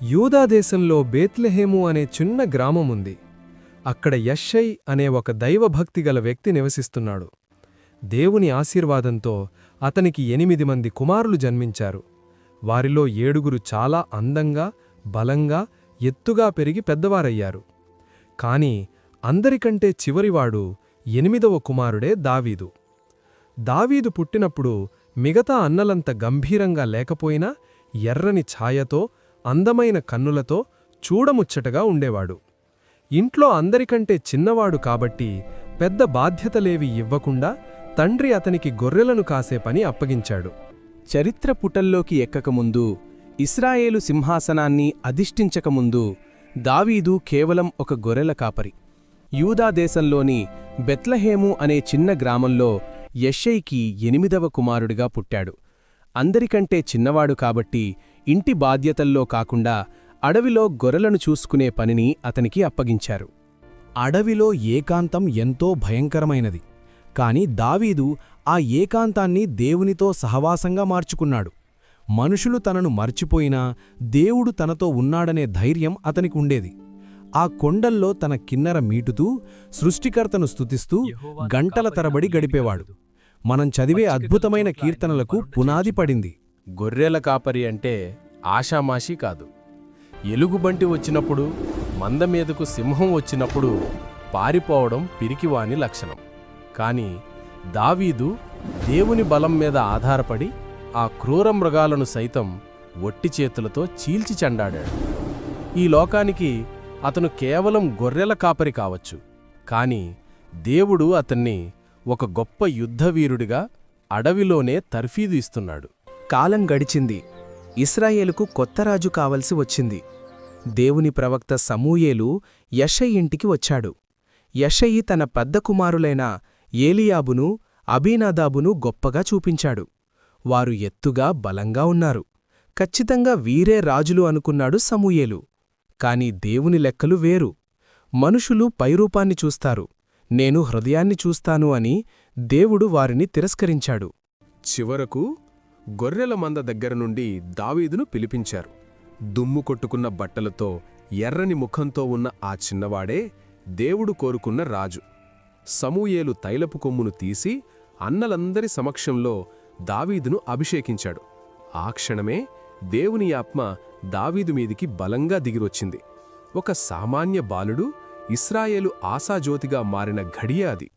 యూదాదేశంలో బేత్లెహేము అనే చిన్న గ్రామముంది. అక్కడ యెషై అనే ఒక దైవభక్తిగల వ్యక్తి నివసిస్తున్నాడు. దేవుని ఆశీర్వాదంతో అతనికి 8 మంది కుమారులు జన్మించారు. వారిలో 7 చాలా అందంగా, బలంగా, ఎత్తుగా పెరిగి పెద్దవారయ్యారు. కాని అందరికంటే చివరివాడు 8వ కుమారుడే దావీదు. దావీదు పుట్టినప్పుడు మిగతా అన్నలంత గంభీరంగా లేకపోయినా ఎర్రని ఛాయతో, అందమైన కన్నులతో చూడముచ్చటగా ఉండేవాడు. ఇంట్లో అందరికంటే చిన్నవాడు కాబట్టి పెద్ద బాధ్యతలేవి ఇవ్వకుండా తండ్రి అతనికి గొర్రెలను కాసే పని అప్పగించాడు. చరిత్ర పుటల్లోకి ఎక్కకముందు, ఇశ్రాయేలు సింహాసనాన్ని అధిష్ఠించకముందు దావీదు కేవలం ఒక గొర్రెల కాపరి. యూదాదేశంలోని బెత్లెహేము అనే చిన్న గ్రామంలో యెషైకి 8వ కుమారుడిగా పుట్టాడు. అందరికంటే చిన్నవాడు కాబట్టి ఇంటి బాధ్యతల్లో కాకుండా అడవిలో గొర్రెలను చూసుకునే పనిని అతనికి అప్పగించారు. అడవిలో ఏకాంతం ఎంతో భయంకరమైనది. కాని దావీదు ఆ ఏకాంతాన్ని దేవునితో సహవాసంగా మార్చుకున్నాడు. మనుషులు తనను మర్చిపోయినా దేవుడు తనతో ఉన్నాడనే ధైర్యం అతనికుండేది. ఆ కొండల్లో తన కిన్నెర మీటుతూ సృష్టికర్తను స్తుతిస్తూ గంటల తరబడి గడిపేవాడు. మనం చదివే అద్భుతమైన కీర్తనలకు పునాది పడింది. గొర్రెల కాపరి అంటే ఆషామాషీ కాదు. ఎలుగుబంటి వచ్చినప్పుడు, మందమీదకు సింహం వచ్చినప్పుడు పారిపోవడం పిరికివాని లక్షణం. కాని దావీదు దేవుని బలం మీద ఆధారపడి ఆ క్రూర మృగాలను సైతం ఒట్టి చేతులతో చీల్చి చెండాడాడు. ఈ లోకానికి అతను కేవలం గొర్రెల కాపరి కావచ్చు, కాని దేవుడు అతన్ని ఒక గొప్ప యుద్ధవీరుడిగా అడవిలోనే తర్ఫీదు ఇస్తున్నాడు. కాలం గడిచింది. ఇశ్రాయేలుకు కొత్త రాజు కావలసి వచ్చింది. దేవుని ప్రవక్త సమూయేలు యెషై ఇంటికి వచ్చాడు. యెషై తన పెద్ద కుమారులైన ఏలీయాబును, అబీనాదాబును గొప్పగా చూపించాడు. వారు ఎత్తుగా, బలంగా ఉన్నారు. ఖచ్చితంగా వీరే రాజులు అనుకున్నాడు సమూయేలు. కాని దేవుని లెక్కలు వేరు. మనుషులు పైరూపాన్ని చూస్తారు, నేను హృదయాన్ని చూస్తాను అని దేవుడు వారిని తిరస్కరించాడు. చివరకు గొర్రెల మంద దగ్గర నుండి దావీదును పిలిపించారు. దుమ్ము కొట్టుకున్న బట్టలతో, ఎర్రని ముఖంతో ఉన్న ఆ చిన్నవాడే దేవుడు కోరుకున్న రాజు. సమూయేలు తైలపు కొమ్మును తీసి అన్నలందరి సమక్షంలో దావీదును అభిషేకించాడు. ఆ క్షణమే దేవుని ఆత్మ దావీదు మీదికి బలంగా దిగిరొచ్చింది. ఒక సామాన్య బాలుడు ఇశ్రాయేలు ఆశాజ్యోతిగా మారిన ఘడియ అది.